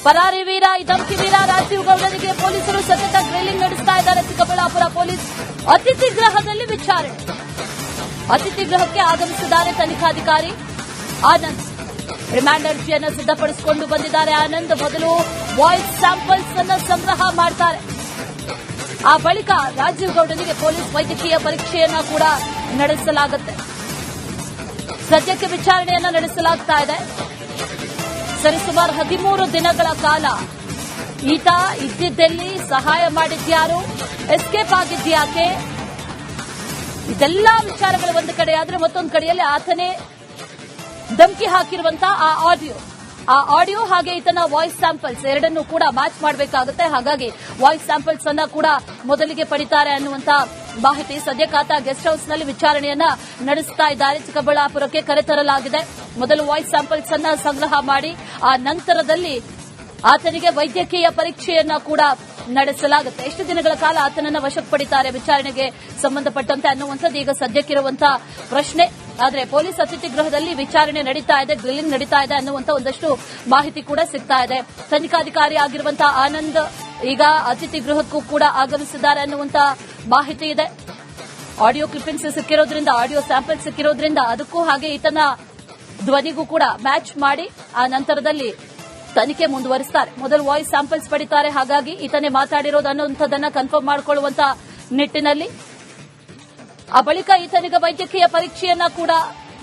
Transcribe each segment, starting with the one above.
ಪರಾರಿ ವೀರ ಧಮಕಿ ವೀರ ರಾಜೀವ್ ಗೌಡನಿಗೆ ಪೊಲೀಸರು ಸತತ ಗ್ರಿಲ್ಲಿಂಗ್ ನಡೆಸ್ತಾ ಇದ್ದಾರೆ. ಚಿಕ್ಕಬಳ್ಳಾಪುರ ಪೊಲೀಸ್ ಅತಿಥಿ ಗೃಹದಲ್ಲಿ ವಿಚಾರಣೆ. ಅತಿಥಿ ಗೃಹಕ್ಕೆ ಆಗಮಿಸಿದ್ದಾರೆ ತನಿಖಾಧಿಕಾರಿ ಆನಂದ್. ರಿಮಾಂಡ್ ಅರ್ಜಿಯನ್ನು ಸಿದ್ದಪಡಿಸಿಕೊಂಡು ಬಂದಿದ್ದಾರೆ ಆನಂದ್. ಮೊದಲು ವಾಯ್ಸ್ ಸ್ಯಾಂಪಲ್ಸ್ ಅನ್ನು ಸಂಗ್ರಹ ಮಾಡ್ತಾರೆ. ಆ ಬಳಿಕ ರಾಜೀವ್ ಗೌಡನಿಗೆ ಪೊಲೀಸ್ ವೈದ್ಯಕೀಯ ಪರೀಕ್ಷೆಯನ್ನ ಕೂಡ ನಡೆಸಲಾಗುತ್ತೆ. ಸದ್ಯಕ್ಕೆ ವಿಚಾರಣೆಯನ್ನ ನಡೆಸಲಾಗ್ತಾ ಇದೆ. ಸರಿಸುಮಾರು 13 ದಿನಗಳ ಕಾಲ ಈತ ಇದ್ದಿದ್ದಲ್ಲಿ ಸಹಾಯ ಮಾಡಿದ್ಯಾರು, ಎಸ್ಕೇಪ್ ಆಗಿದ್ಯಾಕೆ, ಇದೆಲ್ಲ ವಿಚಾರಗಳು ಒಂದು ಕಡೆ ಆದ್ರೆ ಮತ್ತೊಂದು ಕಡೆಯಲ್ಲಿ ಆತನೇ ಧಮಕಿ ಹಾಕಿರುವಂತಹ ಆ ಆಡಿಯೋ ಹಾಗೆ ಈತನ ವಾಯ್ಸ್ ಸ್ಯಾಂಪಲ್ಸ್ ಎರಡನ್ನೂ ಕೂಡ ಮ್ಯಾಚ್ ಮಾಡಬೇಕಾಗುತ್ತೆ. ಹಾಗಾಗಿ ವಾಯ್ಸ್ ಸ್ಯಾಂಪಲ್ಸ್ ಅನ್ನ ಕೂಡ ಮೊದಲಿಗೆ ಪಡಿತಾರೆ ಅನ್ನುವಂತ ಮಾಹಿತಿ. ಸದ್ಯಕ್ಕಾತ ಗೆಸ್ಟ್ ಹೌಸ್ ನಲ್ಲಿ ವಿಚಾರಣೆಯನ್ನ ನಡೆಸ್ತಾ ಇದ್ದಾರೆ. ಚಿಕ್ಕಬಳ್ಳಾಪುರಕ್ಕೆ ಕರೆತರಲಾಗಿದೆ. ಮೊದಲು ವಾಯ್ಸ್ ಸ್ಯಾಂಪಲ್ಸ್ ಅನ್ನ ಸಂಗ್ರಹ ಮಾಡಿ ಆ ನಂತರದಲ್ಲಿ ಆತನಿಗೆ ವೈದ್ಯಕೀಯ ಪರೀಕ್ಷೆಯನ್ನ ಕೂಡ ನಡೆಸಲಾಗುತ್ತೆ. ಎಷ್ಟು ದಿನಗಳ ಕಾಲ ಆತನನ್ನ ವಶಕ್ಕೆ ಪಡಿತಾರೆ ವಿಚಾರಣೆಗೆ ಸಂಬಂಧಪಟ್ಟಂತೆ ಅನ್ನುವಂಥದ್ದು ಈಗ ಸದ್ಯಕ್ಕಿರುವಂತಹ ಪ್ರಶ್ನೆ. ಆದರೆ ಪೊಲೀಸ್ ಅತಿಥಿ ಗೃಹದಲ್ಲಿ ವಿಚಾರಣೆ ನಡೀತಾ ಇದೆ, ಗ್ರಿಲ್ಲಿಂಗ್ ನಡೀತಾ ಇದೆ ಅನ್ನುವಂಥ ಒಂದಷ್ಟು ಮಾಹಿತಿ ಕೂಡ ಸಿಗ್ತಾ ಇದೆ. ತನಿಖಾಧಿಕಾರಿ ಆಗಿರುವಂತಹ ಆನಂದ್ ಈಗ ಅತಿಥಿ ಗೃಹಕ್ಕೂ ಕೂಡ ಆಗಮಿಸಿದ್ದಾರೆ ಅನ್ನುವಂತ ಮಾಹಿತಿ ಇದೆ. ಆಡಿಯೋ ಕ್ಲಿಪ್ಪಿಂಗ್ಸ್ ಸಿಕ್ಕಿರೋದ್ರಿಂದ, ಆಡಿಯೋ ಸ್ಯಾಂಪಲ್ ಸಿಕ್ಕಿರೋದ್ರಿಂದ ಅದಕ್ಕೂ ಹಾಗೆ ಈತನ ಧ್ವನಿಗೂ ಕೂಡ ಮ್ಯಾಚ್ ಮಾಡಿ ಆ ನಂತರದಲ್ಲಿ ತನಿಖೆ ಮುಂದುವರಿಸುತ್ತಾರೆ. ಮೊದಲು ವಾಯ್ಸ್ ಸ್ಯಾಂಪಲ್ಸ್ ಪಡಿತಾರೆ. ಹಾಗಾಗಿ ಈತನೇ ಮಾತಾಡಿರೋದು ಅನ್ನುವಂಥದ್ದನ್ನ ಕನ್ಫರ್ಮ್ ಮಾಡಿಕೊಳ್ಳುವಂತ ನಿಟ್ಟಿನಲ್ಲಿ ಆ ಬಳಿಕ ಈತನಿಗೆ ವೈದ್ಯಕೀಯ ಪರೀಕ್ಷೆಯನ್ನ ಕೂಡ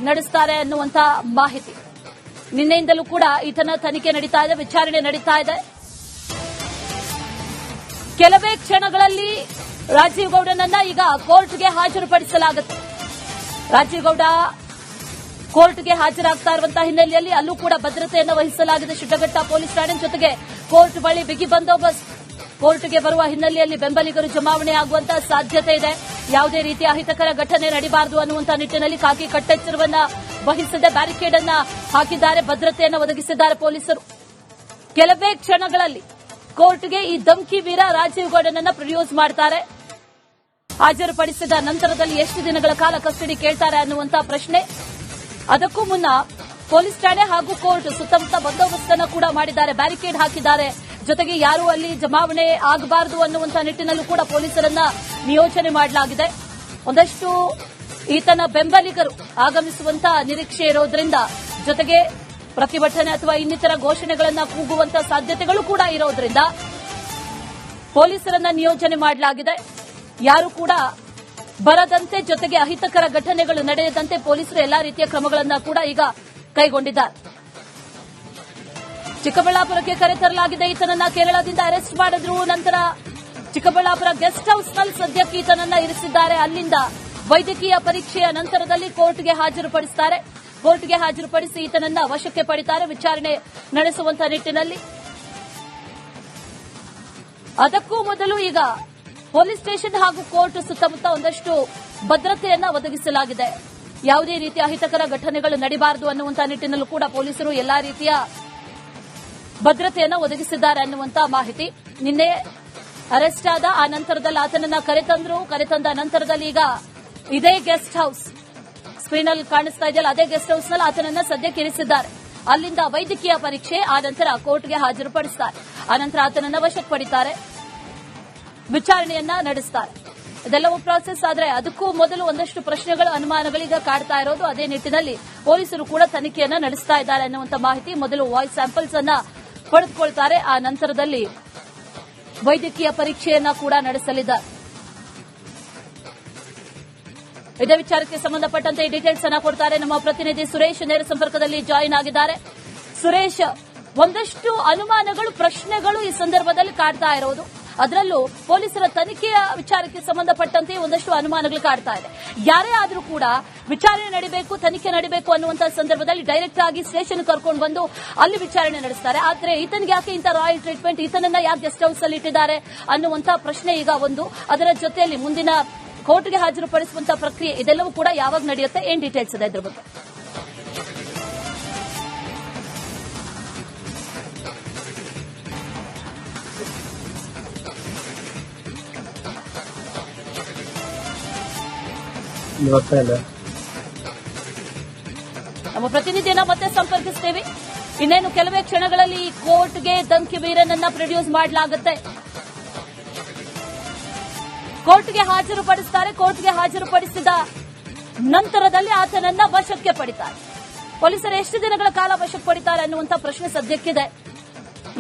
ನಡೆಸುತ್ತಾರೆ ಅನ್ನುವಂತ ಮಾಹಿತಿ. ನಿನ್ನೆಯಿಂದಲೂ ಕೂಡ ಈತನ ತನಿಖೆ ನಡೀತಾ ಇದೆ, ವಿಚಾರಣೆ ನಡೀತಾ ಇದೆ. ಕೆಲವೇ ಕ್ಷಣಗಳಲ್ಲಿ ರಾಜೀವ್ ಗೌಡನನ್ನ ಈಗ ಕೋರ್ಟ್ಗೆ ಹಾಜರುಪಡಿಸಲಾಗುತ್ತೆ. ರಾಜೀವ್ ಗೌಡ ಕೋರ್ಟ್ಗೆ ಹಾಜರಾಗ್ತಾ ಇರುವಂತಹ ಹಿನ್ನೆಲೆಯಲ್ಲಿ ಅಲ್ಲೂ ಕೂಡ ಭದ್ರತೆಯನ್ನು ವಹಿಸಲಾಗಿದೆ. ಶಿಡ್ಡಘಟ್ಟ ಪೊಲೀಸ್ ಠಾಣೆ ಜೊತೆಗೆ ಕೋರ್ಟ್ ಬಳಿ ಬಿಗಿ ಬಂದೋಬಸ್ತ್. ಕೋರ್ಟ್ಗೆ ಬರುವ ಹಿನ್ನೆಲೆಯಲ್ಲಿ ಬೆಂಬಲಿಗರು ಜಮಾವಣೆ ಆಗುವಂತಹ ಸಾಧ್ಯತೆ ಇದೆ. ಯಾವುದೇ ರೀತಿಯ ಅಹಿತಕರ ಘಟನೆ ನಡೀಬಾರದು ಅನ್ನುವಂತಹ ನಿಟ್ಟಿನಲ್ಲಿ ಖಾಕಿ ಕಟ್ಟೆಚ್ಚರವನ್ನ ವಹಿಸದೆ ಬ್ಯಾರಿಕೇಡ್ ಅನ್ನ ಹಾಕಿದ್ದಾರೆ, ಭದ್ರತೆಯನ್ನು ಒದಗಿಸಿದ್ದಾರೆ ಪೊಲೀಸರು. ಕೆಲವೇ ಕ್ಷಣಗಳಲ್ಲಿ ಕೋರ್ಟ್ಗೆ ಈ ಧಮಕಿ ವೀರ ರಾಜೀವ್ ಗೌಡನನ್ನ ಪ್ರೊಡ್ಯೂಸ್ ಮಾಡ್ತಾರೆ. ಹಾಜರುಪಡಿಸಿದ ನಂತರದಲ್ಲಿ ಎಷ್ಟು ದಿನಗಳ ಕಾಲ ಕಸ್ಟಡಿ ಕೇಳ್ತಾರೆ ಅನ್ನುವಂತಹ ಪ್ರಶ್ನೆ. ಅದಕ್ಕೂ ಮುನ್ನ ಪೊಲೀಸ್ ಠಾಣೆ ಹಾಗೂ ಕೋರ್ಟ್ ಸುತ್ತಮುತ್ತ ಬಂದೋಬಸ್ತನ್ನು ಕೂಡ ಮಾಡಿದ್ದಾರೆ, ಬ್ಯಾರಿಕೇಡ್ ಹಾಕಿದ್ದಾರೆ. ಜೊತೆಗೆ ಯಾರೂ ಅಲ್ಲಿ ಜಮಾವಣೆ ಆಗಬಾರದು ಅನ್ನುವಂಥ ನಿಟ್ಟಿನಲ್ಲೂ ಕೂಡ ಪೊಲೀಸರನ್ನ ನಿಯೋಜನೆ ಮಾಡಲಾಗಿದೆ. ಒಂದಷ್ಟು ಈತನ ಬೆಂಬಲಿಗರು ಆಗಮಿಸುವಂತಹ ನಿರೀಕ್ಷೆ ಇರೋದ್ರಿಂದ, ಜೊತೆಗೆ ಪ್ರತಿಭಟನೆ ಅಥವಾ ಇನ್ನಿತರ ಘೋಷಣೆಗಳನ್ನ ಕೂಗುವಂತಹ ಸಾಧ್ಯತೆಗಳು ಕೂಡ ಇರೋದ್ರಿಂದ ಪೊಲೀಸರನ್ನ ನಿಯೋಜನೆ ಮಾಡಲಾಗಿದೆ. ಯಾರು ಕೂಡ ಬರದಂತೆ, ಜೊತೆಗೆ ಅಹಿತಕರ ಘಟನೆಗಳು ನಡೆಯದಂತೆ ಪೊಲೀಸರು ಎಲ್ಲಾ ರೀತಿಯ ಕ್ರಮಗಳನ್ನು ಕೂಡ ಈಗ ಕೈಗೊಂಡಿದ್ದಾರೆ. ಚಿಕ್ಕಬಳ್ಳಾಪುರಕ್ಕೆ ಕರೆತರಲಾಗಿದೆ. ಈತನನ್ನ ಕೇರಳದಿಂದ ಅರೆಸ್ಟ್ ಮಾಡಿದ್ರು. ನಂತರ ಚಿಕ್ಕಬಳ್ಳಾಪುರ ಗೆಸ್ಟ್ ಹೌಸ್ನಲ್ಲಿ ಸದ್ಯಕ್ಕೆ ಈತನನ್ನ ಇರಿಸಿದ್ದಾರೆ. ಅಲ್ಲಿಂದ ವೈದ್ಯಕೀಯ ಪರೀಕ್ಷೆಯ ನಂತರದಲ್ಲಿ ಕೋರ್ಟ್ಗೆ ಹಾಜರುಪಡಿಸುತ್ತಾರೆ. ಕೋರ್ಟ್ಗೆ ಹಾಜರುಪಡಿಸಿ ಈತನನ್ನ ವಶಕ್ಕೆ ಪಡಿತಾರೆ ವಿಚಾರಣೆ ನಡೆಸುವಂತಹ ನಿಟ್ಟಿನಲ್ಲಿ. ಅದಕ್ಕೂ ಮೊದಲು ಈಗ ಪೊಲೀಸ್ ಸ್ಟೇಷನ್ ಹಾಗೂ ಕೋರ್ಟ್ ಸುತ್ತಮುತ್ತ ಒಂದಷ್ಟು ಭದ್ರತೆಯನ್ನ ಒದಗಿಸಲಾಗಿದೆ. ಯಾವುದೇ ರೀತಿಯ ಅಹಿತಕರ ಘಟನೆಗಳು ನಡೀಬಾರದು ಅನ್ನುವಂತಹ ನಿಟ್ಟಿನಲ್ಲೂ ಕೂಡ ಪೊಲೀಸರು ಎಲ್ಲಾ ರೀತಿಯ ಭದ್ರತೆಯನ್ನು ಒದಗಿಸಿದ್ದಾರೆ ಅನ್ನುವಂತ ಮಾಹಿತಿ. ನಿನ್ನೆ ಅರೆಸ್ಟ್ ಆದ ಆ ನಂತರದಲ್ಲಿ ಆತನನ್ನ ಕರೆತಂದ ನಂತರದಲ್ಲಿ ಈಗ ಇದೇ ಗೆಸ್ಟ್ ಹೌಸ್ ಸ್ಕ್ರೀನಲ್ಲಿ ಕಾಣಿಸ್ತಾ ಇದೆಯಲ್ಲ, ಅದೇ ಗೆಸ್ಟ್ ಹೌಸ್ನಲ್ಲಿ ಆತನನ್ನ ಸದ್ಯಕ್ಕೆ ಇರಿಸಿದ್ದಾರೆ. ಅಲ್ಲಿಂದ ವೈದ್ಯಕೀಯ ಪರೀಕ್ಷೆ, ಆ ನಂತರ ಕೋರ್ಟ್ಗೆ ಹಾಜರುಪಡಿಸುತ್ತಾರೆ. ಆ ನಂತರ ಆತನನ್ನ ವಶಕ್ಕೆ ಪಡಿತಾರೆ, ವಿಚಾರಣೆಯನ್ನ ನಡೆಸುತ್ತಾರೆ. ಇದೆಲ್ಲವೂ ಪ್ರಾಸೆಸ್ ಆದರೆ ಅದಕ್ಕೂ ಮೊದಲು ಒಂದಷ್ಟು ಪ್ರಶ್ನೆಗಳು, ಅನುಮಾನಗಳೀಗ ಕಾಡ್ತಾ ಇರೋದು. ಅದೇ ನಿಟ್ಟಿನಲ್ಲಿ ಪೊಲೀಸರು ಕೂಡ ತನಿಖೆಯನ್ನ ನಡೆಸ್ತಾ ಇದ್ದಾರೆ ಅನ್ನುವಂಥ ಮಾಹಿತಿ. ಮೊದಲು ವಾಯ್ಸ್ ಸ್ಯಾಂಪಲ್ಸ್ ಅನ್ನ ಪಡೆದುಕೊಳ್ತಾರೆ, ಆ ನಂತರದಲ್ಲಿ ವೈದ್ಯಕೀಯ ಪರೀಕ್ಷೆಯನ್ನ ಕೂಡ ನಡೆಸಲಿದ್ದಾರೆ. ಇದೇ ವಿಚಾರಕ್ಕೆ ಸಂಬಂಧಪಟ್ಟಂತೆ ಡೀಟೇಲ್ಸ್ ಅನ್ನ ಕೊಡ್ತಾರೆ ನಮ್ಮ ಪ್ರತಿನಿಧಿ ಸುರೇಶ್. ನೇರ ಸಂಪರ್ಕದಲ್ಲಿ ಜಾಯಿನ್ ಆಗಿದ್ದಾರೆ. ಸುರೇಶ್, ಒಂದಷ್ಟು ಅನುಮಾನಗಳು, ಪ್ರಶ್ನೆಗಳು ಈ ಸಂದರ್ಭದಲ್ಲಿ ಕಾಡ್ತಾ ಇರೋದು. ಅದರಲ್ಲೂ ಪೊಲೀಸರ ತನಿಖೆಯ ವಿಚಾರಕ್ಕೆ ಸಂಬಂಧಪಟ್ಟಂತೆ ಒಂದಷ್ಟು ಅನುಮಾನಗಳು ಕಾಡ್ತಾ ಇದೆ. ಯಾರೇ ಆದರೂ ಕೂಡ ವಿಚಾರಣೆ ನಡೀಬೇಕು, ತನಿಖೆ ನಡೀಬೇಕು ಅನ್ನುವಂತಹ ಸಂದರ್ಭದಲ್ಲಿ ಡೈರೆಕ್ಟ್ ಆಗಿ ಸ್ಟೇಷನ್ ಕರ್ಕೊಂಡು ಬಂದು ಅಲ್ಲಿ ವಿಚಾರಣೆ ನಡೆಸ್ತಾರೆ. ಆದರೆ ಈತನಿಗೆ ಯಾಕೆ ಇಂಥ ರಾಯಲ್ ಟ್ರೀಟ್ಮೆಂಟ್, ಈತನನ್ನ ಯಾಕೆ ಗೆಸ್ಟ್ ಹೌಸ್ ಅಲ್ಲಿ ಇಟ್ಟಿದ್ದಾರೆ ಅನ್ನುವಂತಹ ಪ್ರಶ್ನೆ ಈಗ ಒಂದು. ಅದರ ಜೊತೆಯಲ್ಲಿ ಮುಂದಿನ ಕೋರ್ಟ್ಗೆ ಹಾಜರುಪಡಿಸುವಂತಹ ಪ್ರಕ್ರಿಯೆ ಇದೆಲ್ಲವೂ ಕೂಡ ಯಾವಾಗ ನಡೆಯುತ್ತೆ, ಏನ್ ಡೀಟೇಲ್ಸ್ ಇದೆ ಇದ್ರ ಬಗ್ಗೆ? ನಮ್ಮ ಪ್ರತಿನಿಧಿಯನ್ನ ಮತ್ತೆ ಸಂಪರ್ಕಿಸ್ತೇವೆ. ಇನ್ನೇನು ಕೆಲವೇ ಕ್ಷಣಗಳಲ್ಲಿ ಕೋರ್ಟ್ಗೆ ಧಮ್ಕಿ ವೀರನನ್ನ ಪ್ರೊಡ್ಯೂಸ್ ಮಾಡಲಾಗುತ್ತೆ. ಕೋರ್ಟ್ಗೆ ಹಾಜರುಪಡಿಸುತ್ತಾರೆ. ಕೋರ್ಟ್ಗೆ ಹಾಜರುಪಡಿಸಿದ ನಂತರದಲ್ಲಿ ಆತನನ್ನ ವಶಕ್ಕೆ ಪಡಿತಾರೆ. ಪೊಲೀಸರು ಎಷ್ಟು ದಿನಗಳ ಕಾಲ ವಶಕ್ಕೆ ಪಡಿತಾರೆ ಅನ್ನುವಂಥ ಪ್ರಶ್ನೆ ಸದ್ಯಕ್ಕಿದೆ.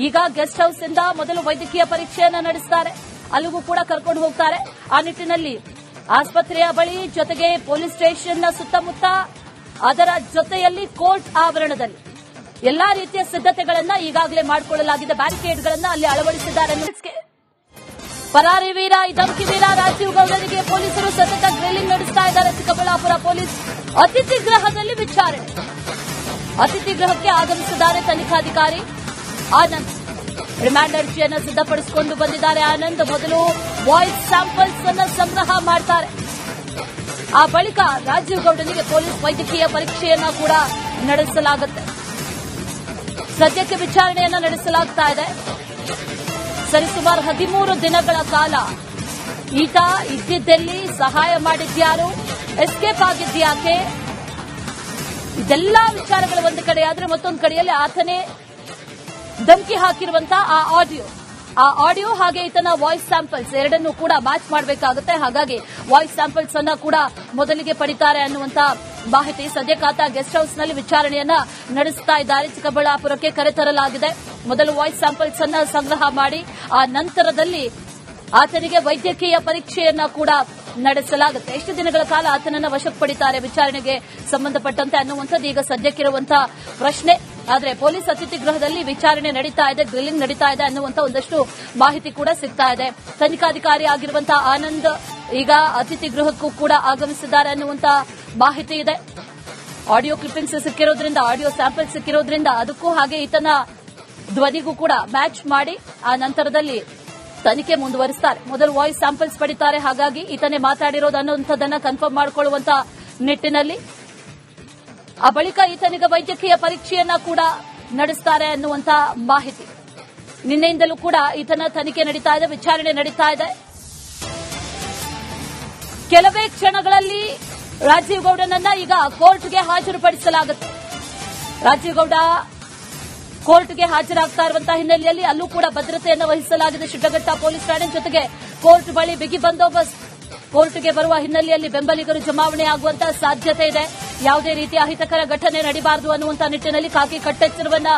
ಈಗ ಗೆಸ್ಟ್ ಹೌಸ್ ಇಂದ ಮೊದಲು ವೈದ್ಯಕೀಯ ಪರೀಕ್ಷೆಯನ್ನ ನಡೆಸುತ್ತಾರೆ. ಅಲ್ಲಿಗೂ ಕೂಡ ಕರ್ಕೊಂಡು ಹೋಗ್ತಾರೆ. ಆ ನಿಟ್ಟಿನಲ್ಲಿ ಆಸ್ಪತ್ರೆಯ ಬಳಿ, ಜೊತೆಗೆ ಪೊಲೀಸ್ ಸ್ಟೇಷನ್ನ ಸುತ್ತಮುತ್ತ, ಅದರ ಜೊತೆಯಲ್ಲಿ ಕೋರ್ಟ್ ಆವರಣದಲ್ಲಿ ಎಲ್ಲಾ ರೀತಿಯ ಸಿದ್ಧತೆಗಳನ್ನ ಈಗಾಗಲೇ ಮಾಡಿಕೊಳ್ಳಲಾಗಿದೆ. ಬ್ಯಾರಿಕೇಡ್ಗಳನ್ನ ಅಲ್ಲಿ ಅಳವಡಿಸಿದ್ದಾರೆ. ಪರಾರಿ ವೀರ, ಧಮ್ಕಿ ವೀರ ರಾಜೀವ್ ಗೌಡನಿಗೆ ಪೊಲೀಸರು ಸತತ ಗ್ರಿಲ್ಲಿಂಗ್ ನಡೆಸ್ತಾ ಇದ್ದಾರೆ. ಚಿಕ್ಕಬಳ್ಳಾಪುರ ಪೊಲೀಸ್ ಅತಿಥಿ ಗೃಹದಲ್ಲಿ ವಿಚಾರಣೆ. ಅತಿಥಿ ಗೃಹಕ್ಕೆ ಆಗಮಿಸಿದ್ದಾರೆ ತನಿಖಾಧಿಕಾರಿ ಆನಂದ್. ರಿಮಾಂಡ್ ಅರ್ಜಿಯನ್ನು ಸಿದ್ದಪಡಿಸಿಕೊಂಡು ಬಂದಿದ್ದಾರೆ ಆನಂದ್. ಮೊದಲು ವಾಯ್ಸ್ ಸ್ಯಾಂಪಲ್ಸ್ ಅನ್ನು ಸಂಗ್ರಹ ಮಾಡ್ತಾರೆ. ಆ ಬಳಿಕ ರಾಜೀವ್ ಗೌಡನಿಗೆ ಪೊಲೀಸ್ ವೈದ್ಯಕೀಯ ಪರೀಕ್ಷೆಯನ್ನ ಕೂಡ ನಡೆಸಲಾಗುತ್ತೆ. ಸದ್ಯಕ್ಕೆ ವಿಚಾರಣೆಯನ್ನ ನಡೆಸಲಾಗ್ತಾ ಇದೆ. ಸರಿಸುಮಾರು 13 ದಿನಗಳ ಕಾಲ ಈತ ಇದ್ದಿದ್ದಲ್ಲಿ, ಸಹಾಯ ಮಾಡಿದ್ಯಾರು, ಎಸ್ಕೇಪ್ ಆಗಿದ್ಯಾಕೆ, ಇದೆಲ್ಲಾ ವಿಚಾರಗಳು ಒಂದು ಕಡೆಯಾದ್ರೆ ಮತ್ತೊಂದು ಕಡೆಯಲ್ಲಿ ಆತನೇ ಧಮ್ಕಿ ಹಾಕಿರುವಂತಹ ಆ ಆಡಿಯೋ ಹಾಗೆ ಈತನ ವಾಯ್ಸ್ ಸ್ಯಾಂಪಲ್ಸ್ ಎರಡನ್ನೂ ಕೂಡ ಮ್ಯಾಚ್ ಮಾಡಬೇಕಾಗುತ್ತೆ. ಹಾಗಾಗಿ ವಾಯ್ಸ್ ಸ್ಯಾಂಪಲ್ಸ್ ಅನ್ನ ಕೂಡ ಮೊದಲಿಗೆ ಪಡಿತಾರೆ ಅನ್ನುವಂತ ಮಾಹಿತಿ. ಸದ್ಯಕ್ಕಾತ ಗೆಸ್ಟ್ ಹೌಸ್ ನಲ್ಲಿ ವಿಚಾರಣೆಯನ್ನ ನಡೆಸುತ್ತಾ ಇದ್ದಾರೆ. ಚಿಕ್ಕಬಳ್ಳಾಪುರಕ್ಕೆ ಕರೆತರಲಾಗಿದೆ. ಮೊದಲು ವಾಯ್ಸ್ ಸ್ಯಾಂಪಲ್ಸ್ ಅನ್ನ ಸಂಗ್ರಹ ಮಾಡಿ ಆ ನಂತರದಲ್ಲಿ ಆತನಿಗೆ ವೈದ್ಯಕೀಯ ಪರೀಕ್ಷೆಯನ್ನ ಕೂಡ ನಡೆಸಲಾಗುತ್ತೆ. ಎಷ್ಟು ದಿನಗಳ ಕಾಲ ಆತನನ್ನ ವಶಕ್ಕೆ ಪಡಿತಾರೆ ವಿಚಾರಣೆಗೆ ಸಂಬಂಧಪಟ್ಟಂತೆ ಅನ್ನುವಂಥದ್ದು ಈಗ ಸದ್ಯಕ್ಕಿರುವಂತಹ ಪ್ರಶ್ನೆ. ಆದರೆ ಪೊಲೀಸ್ ಅತಿಥಿ ಗೃಹದಲ್ಲಿ ವಿಚಾರಣೆ ನಡೀತಾ ಇದೆ, ಗ್ರಿಲ್ಲಿಂಗ್ ನಡೀತಾ ಇದೆ ಅನ್ನುವಂಥ ಒಂದಷ್ಟು ಮಾಹಿತಿ ಕೂಡ ಸಿಗ್ತಾ ಇದೆ. ತನಿಖಾಧಿಕಾರಿ ಆಗಿರುವಂತಹ ಆನಂದ್ ಈಗ ಅತಿಥಿ ಗೃಹಕ್ಕೂ ಕೂಡ ಆಗಮಿಸಿದ್ದಾರೆ ಅನ್ನುವಂಥ ಮಾಹಿತಿ ಇದೆ. ಆಡಿಯೋ ಕ್ಲಿಪ್ಪಿಂಗ್ಸ್ ಸಿಕ್ಕಿರೋದ್ರಿಂದ, ಆಡಿಯೋ ಸ್ಯಾಂಪಲ್ ಸಿಕ್ಕಿರೋದ್ರಿಂದ ಅದಕ್ಕೂ ಹಾಗೆ ಈತನ ಧ್ವನಿಗೂ ಕೂಡ ಮ್ಯಾಚ್ ಮಾಡಿ ಆ ನಂತರದಲ್ಲಿ ತನಿಖೆ ಮುಂದುವರಿಸುತ್ತಾರೆ. ಮೊದಲು ವಾಯ್ಸ್ ಸ್ಯಾಂಪಲ್ಸ್ ಪಡಿತಾರೆ. ಹಾಗಾಗಿ ಈತನೇ ಮಾತಾಡಿರೋದು ಅನ್ನುವಂಥದ್ದನ್ನ ಕನ್ಫರ್ಮ್ ಮಾಡಿಕೊಳ್ಳುವಂತ ನಿಟ್ಟಿನಲ್ಲಿ ಆ ಬಳಿಕ ಈತನಿಗೆ ವೈದ್ಯಕೀಯ ಪರೀಕ್ಷೆಯನ್ನ ಕೂಡ ನಡೆಸುತ್ತಾರೆ ಅನ್ನುವಂತ ಮಾಹಿತಿ. ನಿನ್ನೆಯಿಂದಲೂ ಕೂಡ ಈತನ ತನಿಖೆ ನಡೀತಾ ಇದೆ, ವಿಚಾರಣೆ ನಡೀತಾ ಇದೆ. ಕೆಲವೇ ಕ್ಷಣಗಳಲ್ಲಿ ರಾಜೀವ್ ಗೌಡನನ್ನ ಈಗ ಕೋರ್ಟ್ಗೆ ಹಾಜರುಪಡಿಸಲಾಗುತ್ತೆ. ರಾಜೀವ್ ಗೌಡ ಕೋರ್ಟ್ಗೆ ಹಾಜರಾಗ್ತಾ ಇರುವಂತಹ ಹಿನ್ನೆಲೆಯಲ್ಲಿ ಅಲ್ಲೂ ಕೂಡ ಭದ್ರತೆಯನ್ನು ವಹಿಸಲಾಗಿದೆ. ಶಿಡ್ಲಘಟ್ಟ ಪೊಲೀಸ್ ಠಾಣೆ ಜೊತೆಗೆ ಕೋರ್ಟ್ ಬಳಿ ಬಿಗಿ ಬಂದೋಬಸ್ತ್. ಕೋರ್ಟ್ಗೆ ಬರುವ ಹಿನ್ನೆಲೆಯಲ್ಲಿ ಬೆಂಬಲಿಗರು ಜಮಾವಣೆ ಆಗುವಂತಹ ಸಾಧ್ಯತೆ ಇದೆ. ಯಾವುದೇ ರೀತಿಯ ಅಹಿತಕರ ಘಟನೆ ನಡೀಬಾರದು ಅನ್ನುವಂತಹ ನಿಟ್ಟಿನಲ್ಲಿ ಖಾಕಿ ಕಟ್ಟೆಚ್ಚರವನ್ನ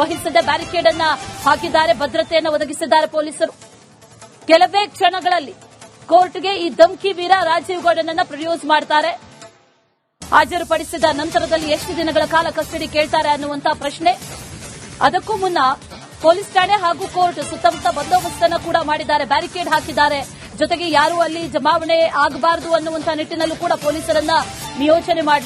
ವಹಿಸದೆ ಬ್ಯಾರಿಕೇಡ್ ಅನ್ನ ಹಾಕಿದ್ದಾರೆ. ಭದ್ರತೆಯನ್ನು ಒದಗಿಸಿದ್ದಾರೆ ಪೊಲೀಸರು. ಕೆಲವೇ ಕ್ಷಣಗಳಲ್ಲಿ ಕೋರ್ಟ್ಗೆ ಈ ಧಮ್ಕಿ ವೀರ ರಾಜೀವ್ ಗೌಡನನ್ನ ಪ್ರೊಡ್ಯೂಸ್ ಮಾಡ್ತಾರೆ. ಹಾಜರುಪಡಿಸಿದ ನಂತರದಲ್ಲಿ ಎಷ್ಟು ದಿನಗಳ ಕಾಲ ಕಸ್ಟಡಿ ಕೇಳ್ತಾರೆ ಅನ್ನುವಂತಹ ಪ್ರಶ್ನೆ. ಅದಕ್ಕೂ ಮುನ್ನ ಪೊಲೀಸ್ ಠಾಣೆ ಹಾಗೂ ಕೋರ್ಟ್ ಸುತ್ತಮುತ್ತ ಬಂದೋಬಸ್ತನ್ನು ಕೂಡ ಮಾಡಿದ್ದಾರೆ, ಬ್ಯಾರಿಕೇಡ್ ಹಾಕಿದ್ದಾರೆ. ಜೊತೆಗೆ ಯಾರೂ ಅಲ್ಲಿ ಜಮಾವಣೆ ಆಗಬಾರದು ಅನ್ನುವಂತಹ ನಿಟ್ಟಿನಲ್ಲೂ ಕೂಡ ಪೊಲೀಸರನ್ನ ನಿಯೋಜನೆ ಮಾಡಲಾಗಿದೆ.